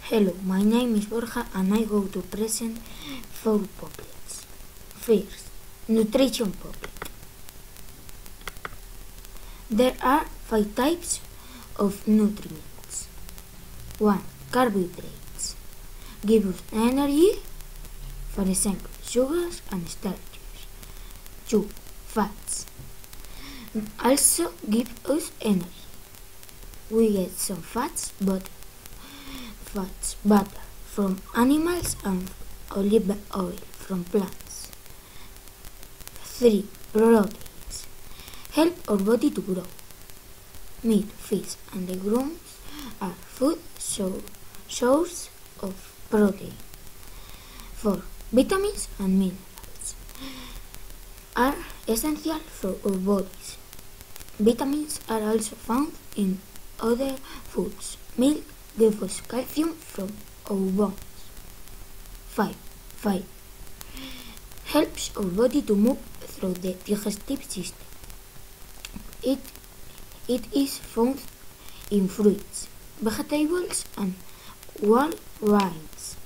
Hello, my name is Borja and I go to present 4 poplets. First, nutrition poplet. There are 5 types of nutrients. 1. Carbohydrates. Give us energy, for example, sugars and starches. 2. Fats. Also give us energy. We get some fats, butter from animals and olive oil from plants. 3. Proteins. Help our body to grow. Meat, fish and legumes are food source of protein. 4. Vitamins and minerals are essential for our bodies. Vitamins are also found in other foods. Milk gives us calcium from our bones. 5. Fiber helps our body to move through the digestive system. It is found in fruits, vegetables and whole grains.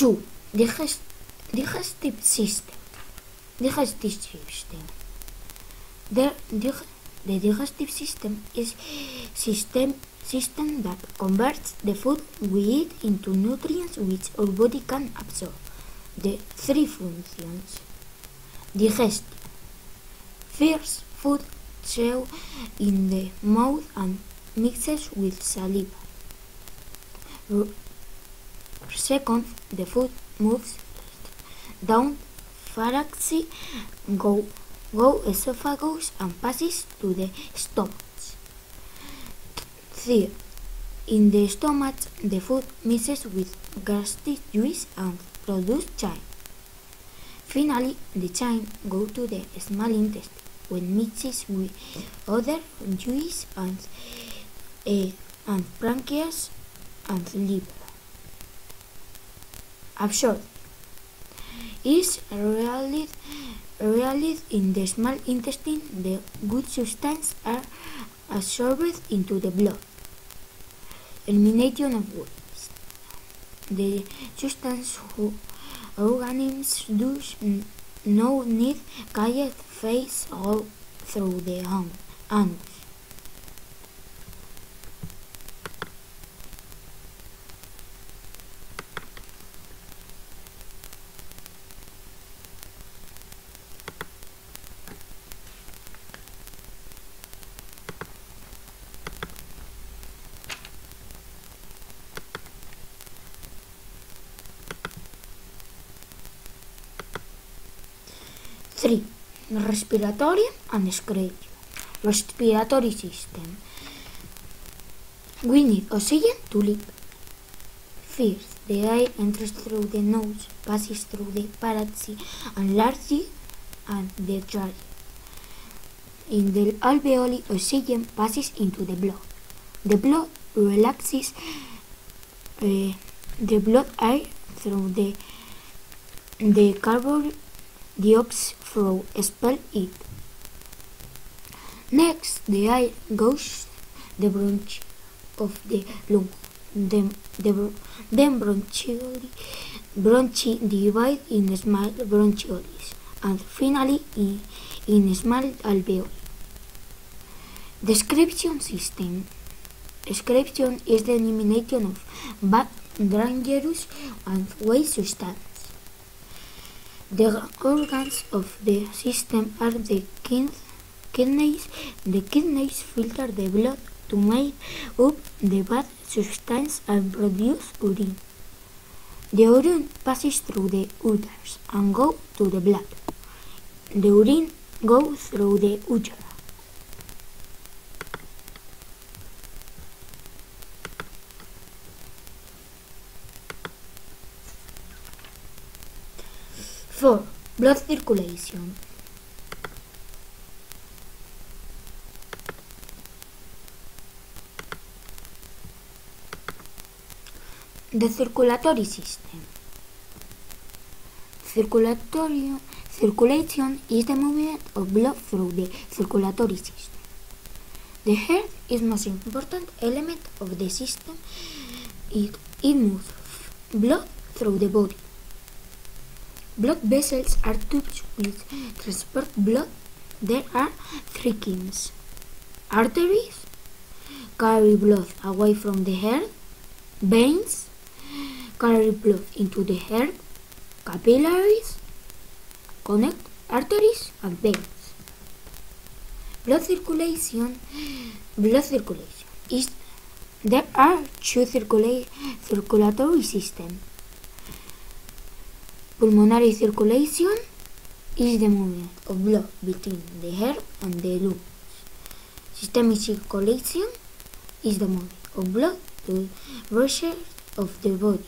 Two. Digestive system. The digestive system is system that converts the food we eat into nutrients which our body can absorb. The 3 functions. Digestion. First, food chews in the mouth and mixes with saliva. Second, the food moves down pharynx, go esophagus and passes to the stomach. Third, in the stomach, the food mixes with gastric juice and produces chyme. Finally, the chyme goes to the small intestine when mixes with other juice and pancreas and liver. Absorption is realized in the small intestine. The good substances are absorbed into the blood. Elimination of waste. The substance organisms do not need can't phase all through the anus. 3. Respiratory and excretion. Respiratory system. We need oxygen to live. First, the air enters through the nose, passes through the pharynx and larynx and the trachea. In the alveoli, oxygen passes into the blood. The blood relaxes the blood air through the carbon dioxide flow expel it. Next, the air goes the bronchi of the lung. Then bronchi divide in small bronchioles and finally in small alveoli. Description system. Description is the elimination of bad, dangerous and waste substances. The organs of the system are the kidneys. The kidneys filter the blood to make up the bad substance and produce urine. The urine passes through the ureters and goes to the blood. The urine goes through the ureter. For blood circulation. The circulatory system. Circulation is the movement of blood through the circulatory system. The heart is the most important element of the system. It moves blood through the body. Blood vessels are tubes which transport blood. There are three kinds. Arteries carry blood away from the heart. Veins carry blood into the heart. Capillaries connect arteries and veins. Blood circulation is. There are two circulatory systems. Pulmonary circulation is the movement of blood between the heart and the lungs. Systemic circulation is the movement of blood to the rest of the body.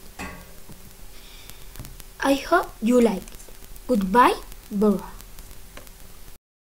I hope you like it. Goodbye, Bora.